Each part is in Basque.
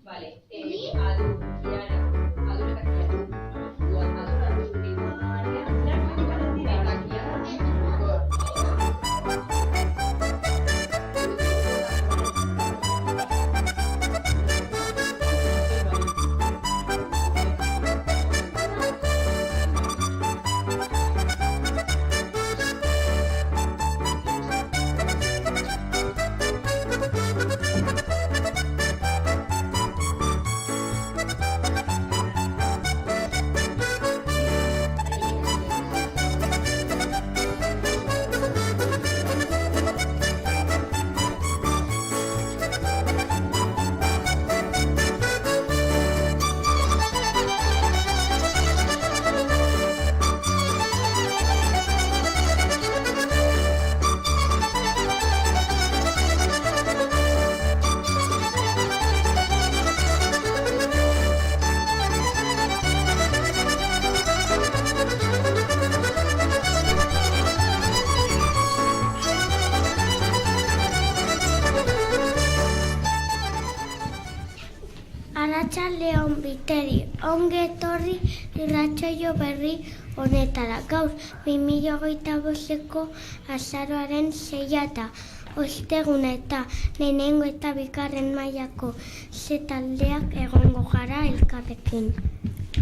Vale, Adu, Kiara, Adu eta Kiara. Adu, Adu, eta Kiara. Arratsaldeon Biteri, ongi etorri irratsaio berri honetara. Gaur 2025ko azaroaren 6 osteguna eta lehenengo eta bigarren mailako ze taldeak egongo gara elkarrekin.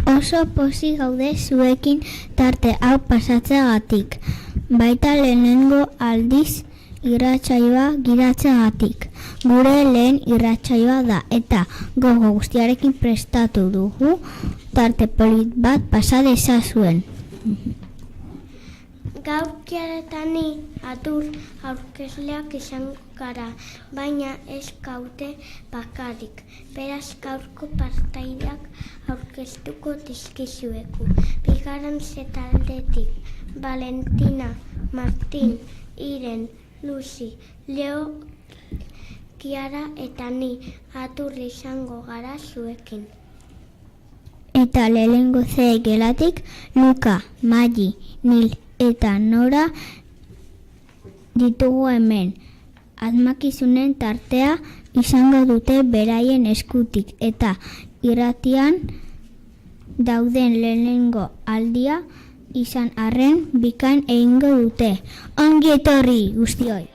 Oso pozik gaude zuekin tarte hau pasatzeagatik. Baita lehenengo aldiz irratsaioa giratzeagatik. Gure lehen irratsaioa da eta gogo guztiarekin prestatu dugu tarte polit bat pasa dezazuen. Gaur Kiaretani atur aurkezleak izan gara, baina ez gaute bakarrik. Beraz gaurko partaideak aurkeztuko dizkizuegu. Bigarren taldetik Valentina, Martin, Iren, Lucy, Leo, Kiara eta ni atur izango gara zuekin. Eta lehenengo C gelatik Luka, Magi, Nil eta Nora ditugu hemen. Asmakizunen tartea izango dute beraien eskutik eta irratian dauden lehenengo aldia izan arren bikain egingo dute. Ongi etorri guztioi!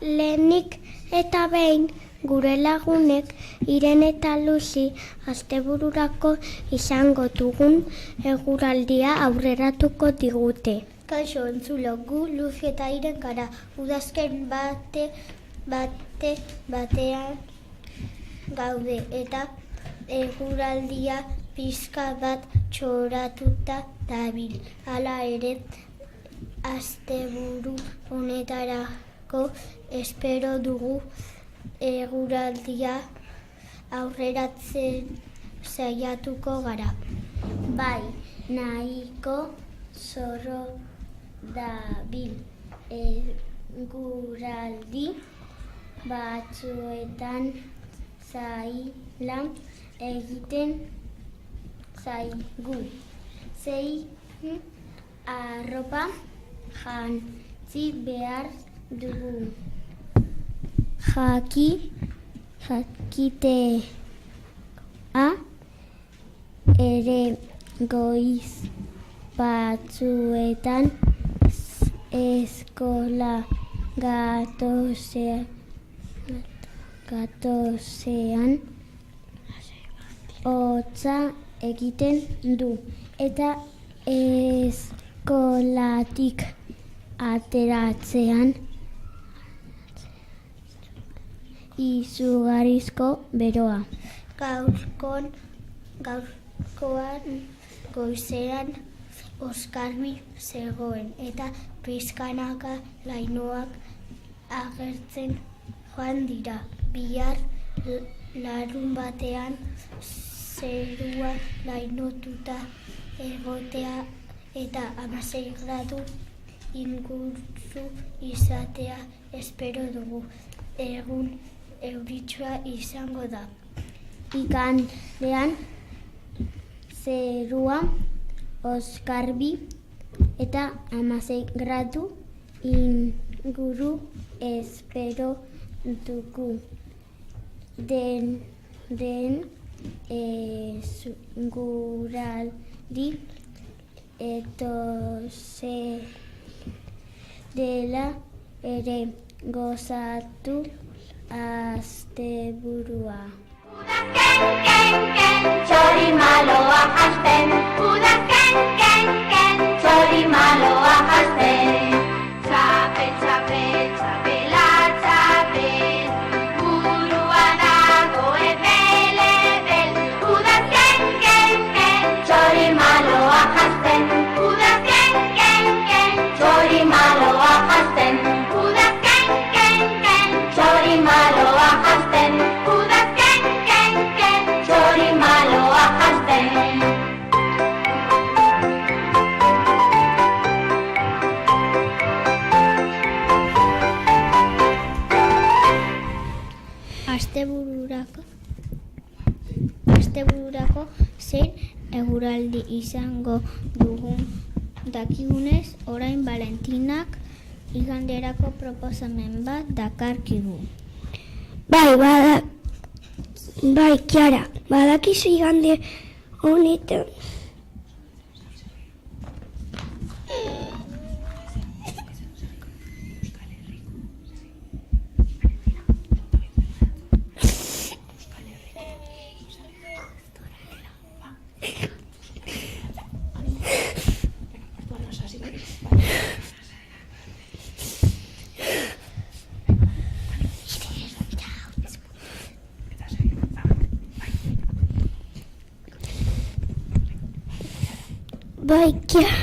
Lehenik eta behin gure lagunek Iren eta Lucy astebururako izango dugun eguraldia aurreratuko digute. Kaixo entzulo, gu Lucy eta Iren gara. Udazken batean gaude eta eguraldia pixka bat txoratuta dabil. Hala ere, asteburu honetarako espero dugu eguraldia aurreratzen saiatuko gara. Bai, nahiko zorro dabil eguraldi batzuetan zaila egiten zaigu. Zein arropa jantzi behar dugu. Jakitea ere goiz batzuetan eskola gatozean hotza egiten du eta eskolatik ateratzean izugarrizko beroa. Gaurkoan goizean oskarbi zegoen eta pizkanaka lainoak agertzen joan dira. Bihar larun batean zerua lainotuta egotea eta 16 gradu inguru izatea espero dugu. Egun euritsua izango da. Igandean zerua oskarbi eta 16 gradu inguru espero dugu. Den eguraldi etose dela ere gozatu asteburua. Txori maloa jasten, udazken, txori maloa jasten. Txape, txape, txapela, txape, burua dago ebel, udazken, txori maloa jasten, udazken, txori maloa jasten, udazken, txori maloa jasten, udazken, txori maloa jasten. ordurako zein eguraldi izango dugun dakigunez, orain Valentinak iganderako proposamen bat dakarkigu. Bai, Kiara, badakizu igande honetan. Bai, Kiara.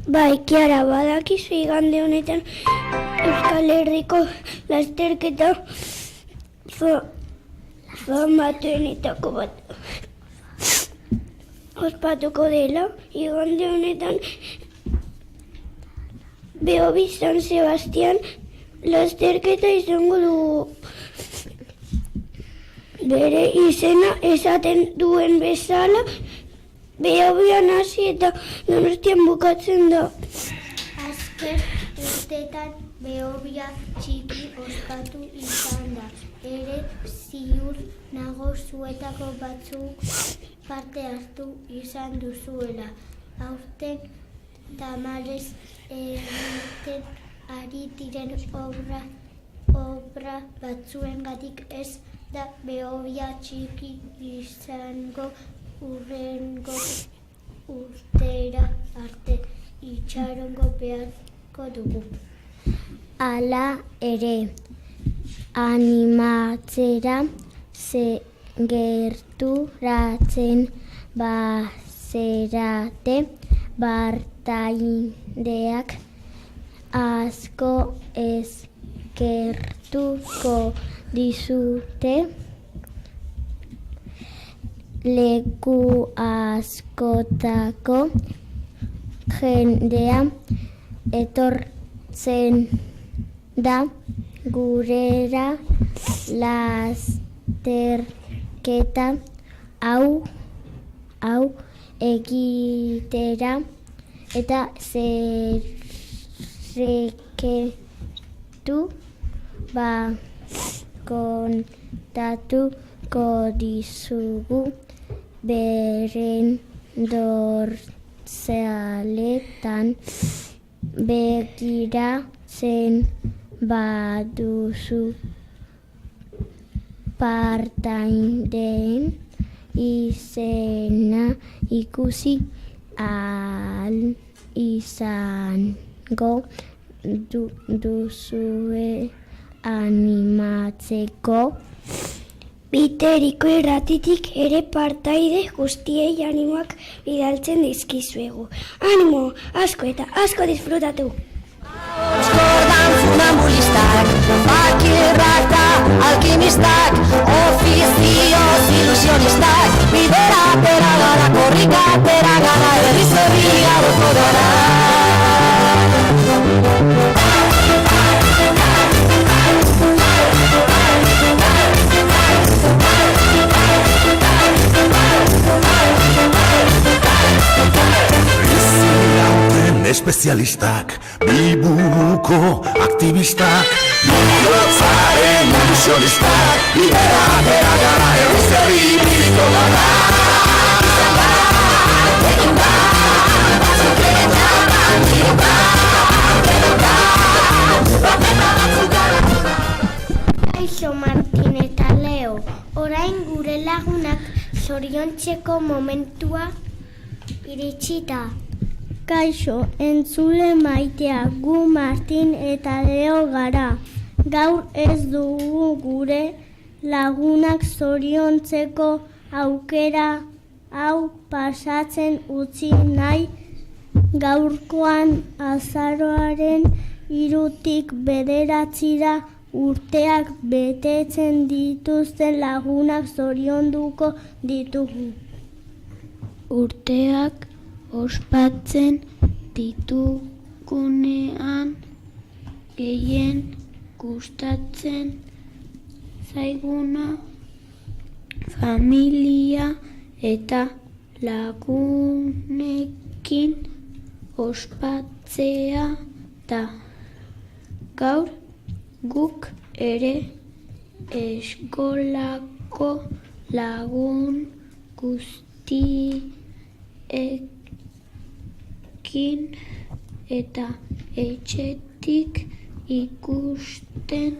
Bai, Kiara, badakizu igande honetan Euskal Herriko lasterketa famatuenetako bat ospatuko dela. Igande honetan Beobi San Sebastian lasterketa izango dugu. Bere izena esaten duen bezala, Beobian hasi eta Donostian bukatzen da. Azken urtetan Beobia txiki ospatu izan da. Ere ziur nago zuetako batzuk parte hartu izan duzuela. Aurten tamalez egiten ari diren obra batzuengatik ez da Beobia txiki izango. Urrengo urtera arte itxarongo beharko dugu. Hala ere, animatzera gerturatzen bazerate partaideak asko eskertuko dizute. Leku askotako jendea etortzen da gurera lasterketa hau egitera eta zerreketu kontatuko dizugu beren dorzaletan begiratzen baduzu partaideen izena ikusi ahal izango duzue animatzeko. Biteriko irratitik ere partaide guztiei animoak bidaltzen dizkizuegu. Animo, asko eta asko disfrutatu! Eskordan funambulistak, fakirrak da alkimistak, ofizioz ilusionistak, bidera pera gara, korrika pera gara, herriz herria doko gara. Espezialistak, biburuko aktivistak, bihotzaren ilusionistak, bidera bera gara, herriz herri ibiliko gara. Kaixo Martin eta Leo, orain gure lagunak zoriontzeko momentua iritsita. Kaixo, entzule maitea, gu Martin eta Leo gara. Gaur ez dugu gure lagunak zoriontzeko aukera hau pasatzen utzi nahi Gaurkoan azaroaren 3-tik 9 urteak betetzen dituzten lagunak zorionduko ditugu. Urteak ospatzen ditugunean gehien gustatzen zaiguna familia eta lagunekin ospatzea da. Gaur guk ere eskolako lagun guztiekin eta etxetik ikusten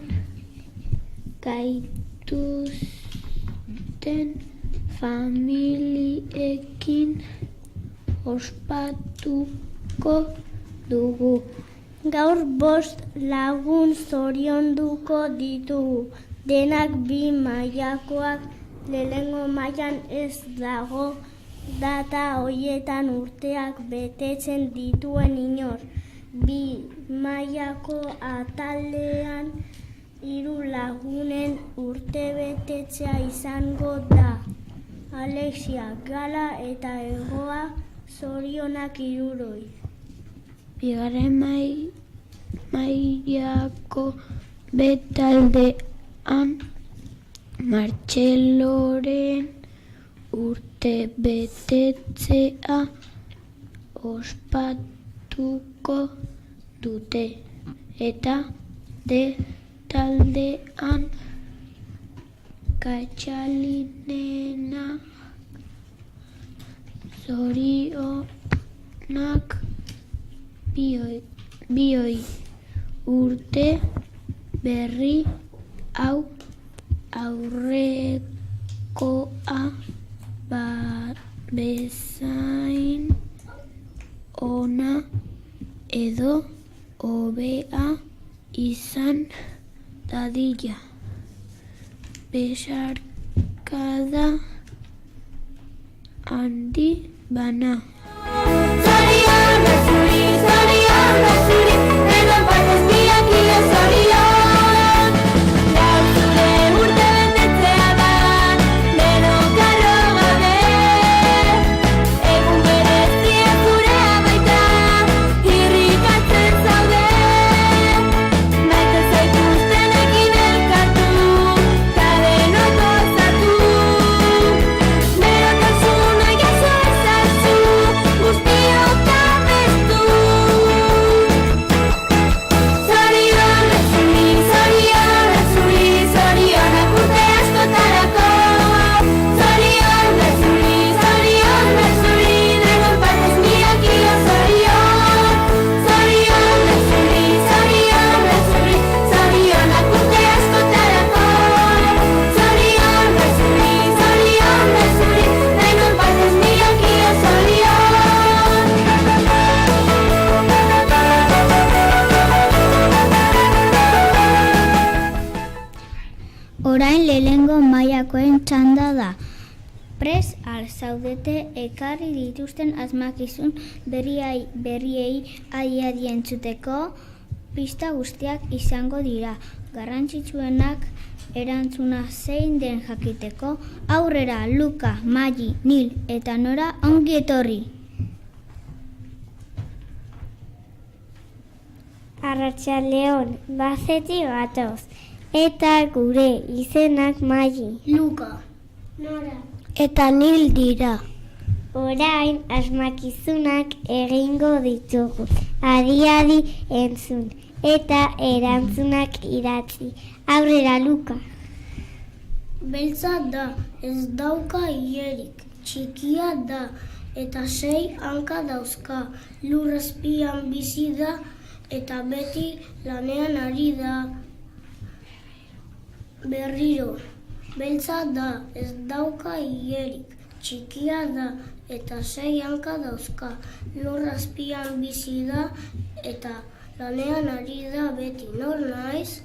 gaituzten familiekin ospatuko dugu. Gaur 5 lagun zorionduko ditugu, denak 2 mailakoak. Lehenengo mailan ez dago data horietan urteak betetzen dituen inor. 2 mailako atalean 3 lagunen urtebetetzea izango da. Alexia, Gala eta Egoa, zorionak 3. Bigarren mailako betaldean Martxeloren urtebetetzea ospatuko dute eta D taldean Katxalinena zorionak bioi urte berri hau aurrekoa bezain ona edo hobea izan dadila. Besarkada handi bana. Zorionak zuri, denon partez biak io zorion. Gaur zure urtebetetzea da, denok harro gabe. Egun berezia zurea baita, irrikatzen zaude. Maite zaituztenekin elkartu, ta denok gozatu. Berotasuna jaso ezazu, guztiok abestu. Zorionak zuri, zorionak urte askotarako. Zorionak zuri, denon partez biak io zorion. Zorionak zuri, zorionak urte askotarako. Zorionak zuri, denon partez biak io zorion. Orain lehenengo mailakoen txanda da. Pres al zaudete ekarri dituzten asmakizun berriei adi entzuteko. Pista guztiak izango dira. Garrantzitsuenak erantzuna zein den jakiteko. Aurrera, Luka, Magi, Nil eta Nora ongi etorri. Arratsaldeon, bazetik gatoz. Eta gure izenak Magi, Luka, Nora eta Nil dira. Orain asmakizunak egingo ditugu. Adi entzun eta erantzunak idatzi. Aurrera, Luka. Beltza da, ez dauka hilerik, txikia da eta 6 hanka dauzka. Lur azpian bizi da eta beti lanean ari da. Berriro, beltza da, ez dauka hilerik, txikia da eta 6 hanka dauzka. Lur azpian bizi da eta lanean ari da beti. Nor naiz?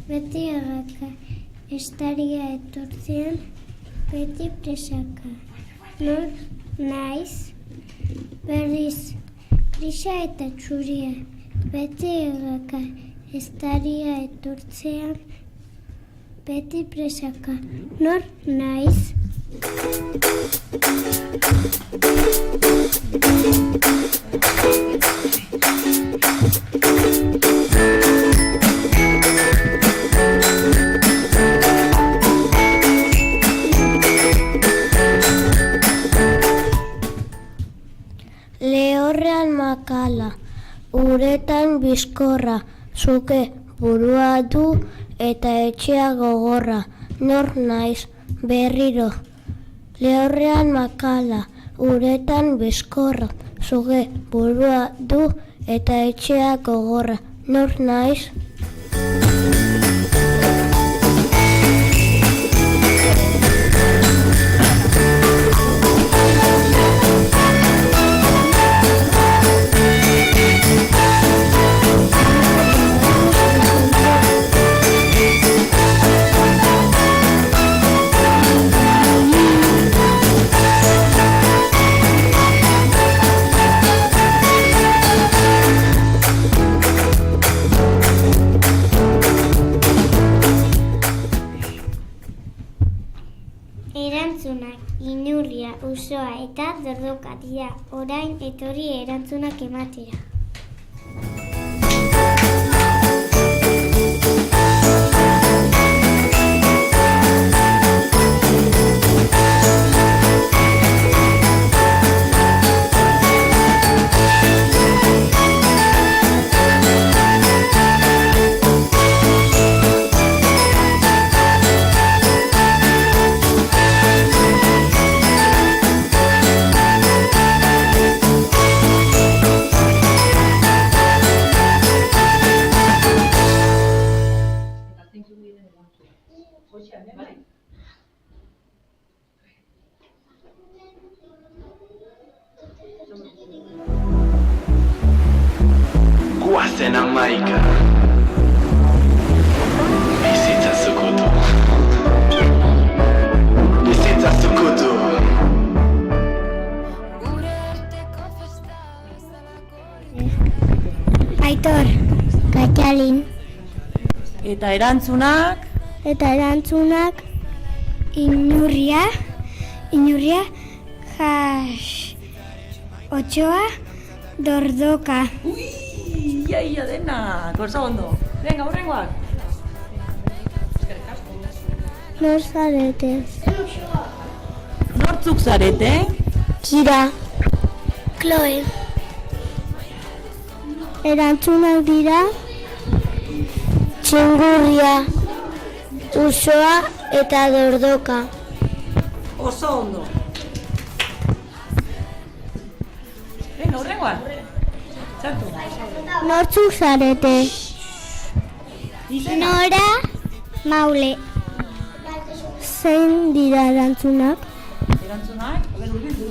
beti erraka, estaria etortzean, beti presaka. Nor naiz, berriz, grisa eta txuria, beti erraka, estaria etortzean, beti presaka. Nor naiz. Lehorrean makala, uretan bizkorra, zuke burua du eta etxea gogorra, nor naiz berriro. Lehorrean makala, uretan bizkorra, zuke burua du eta etxea gogorra, nor naiz. Erantzunak, inurria, usoa eta dordoka dira, orain etorri erantzunak ematera. Guazen amaika bizitza zukutu. Bizitza zukutu. Aitor, Katxalin. Eta erantzunak? Inurria, Otxoa, dordoka. Ia denak, oso ondo. Venga, hurrengoak. Nor zarete? Nortzuk zarete? Kira. Chloe. Erantzunak dira, txingurria, usoa eta dordoka. Oso ondo. Venga, hurrengoak. Txartu. Nortzuk zarete? Nora, Maule. Zein dira erantzunak? Erantzunak? Durbildu.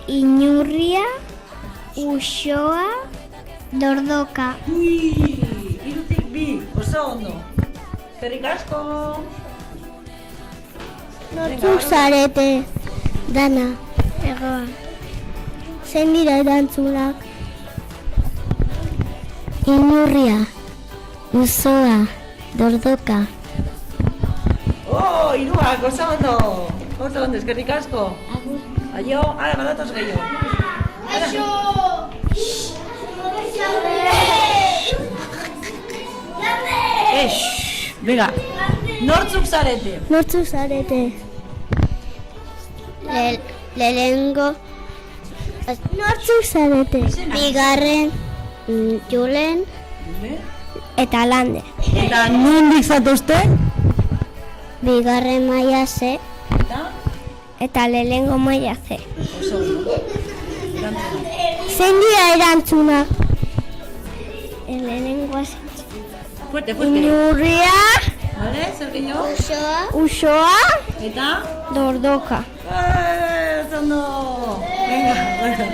Inurria, usoa, dordoka. Irutik bi, oso ondo. Eskerrik asko. Nortzuk zarete? Dana, egoa. Zein dira erantzunak? Inurria, usoa, dordoka. Oh, iruak, oso ondo. Oso ondo, eskerrik asko. Aio, ara, badatoz gehiago. Venga, nortzuk zarete? Lehengo. Nortzuk zarete? Bigarren, Julen eta Lander. Eta nondik zatozte? Bigarren maila C eta lehengo maila C. Zein dira erantzunak? Lehenengoa Fuerte. Inurria, Vale, zer gehiago? usoa Eta? dordoka. Ondo! Venga, bueno.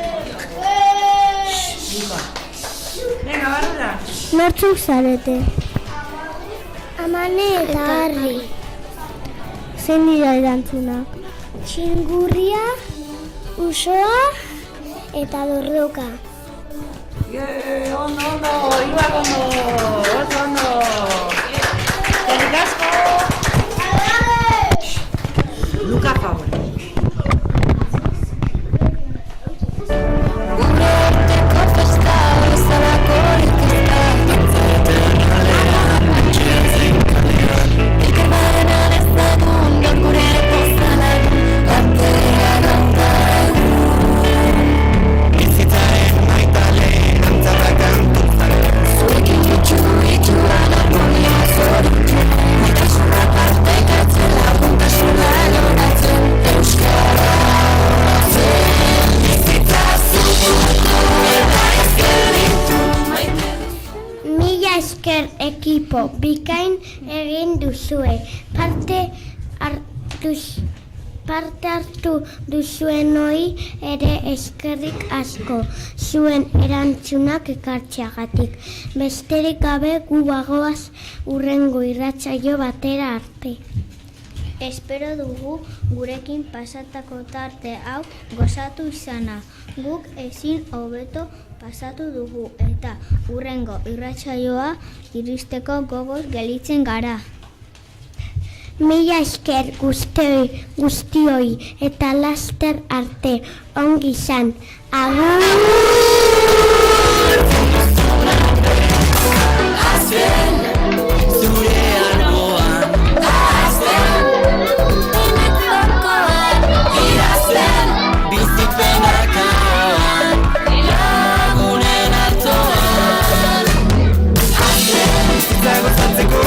Venga, barrura. Nortzuk zarete? Amane eta Harri. Zein dira erantzunak? Txingurria, usoa eta dordoka. Ondo, Ibar ondo, oso ondo. Eskerrik asko. Luka favor. Ekipo, bikain egin duzue. Parte hartu duzuenoi ere eskerrik asko zuen erantzunak ekartzeagatik. Besterik gabe gu bagoaz hurrengo irratsaio batera arte. Espero dugu gurekin pasatako tarte hau gozatu izana. Guk ezin hobeto pasatu dugu eta hurrengo irratsaioa iristeko gogoz gelditzen gara. Mila esker guztioi eta laster arte ongi izan. Agur! Gozatzeko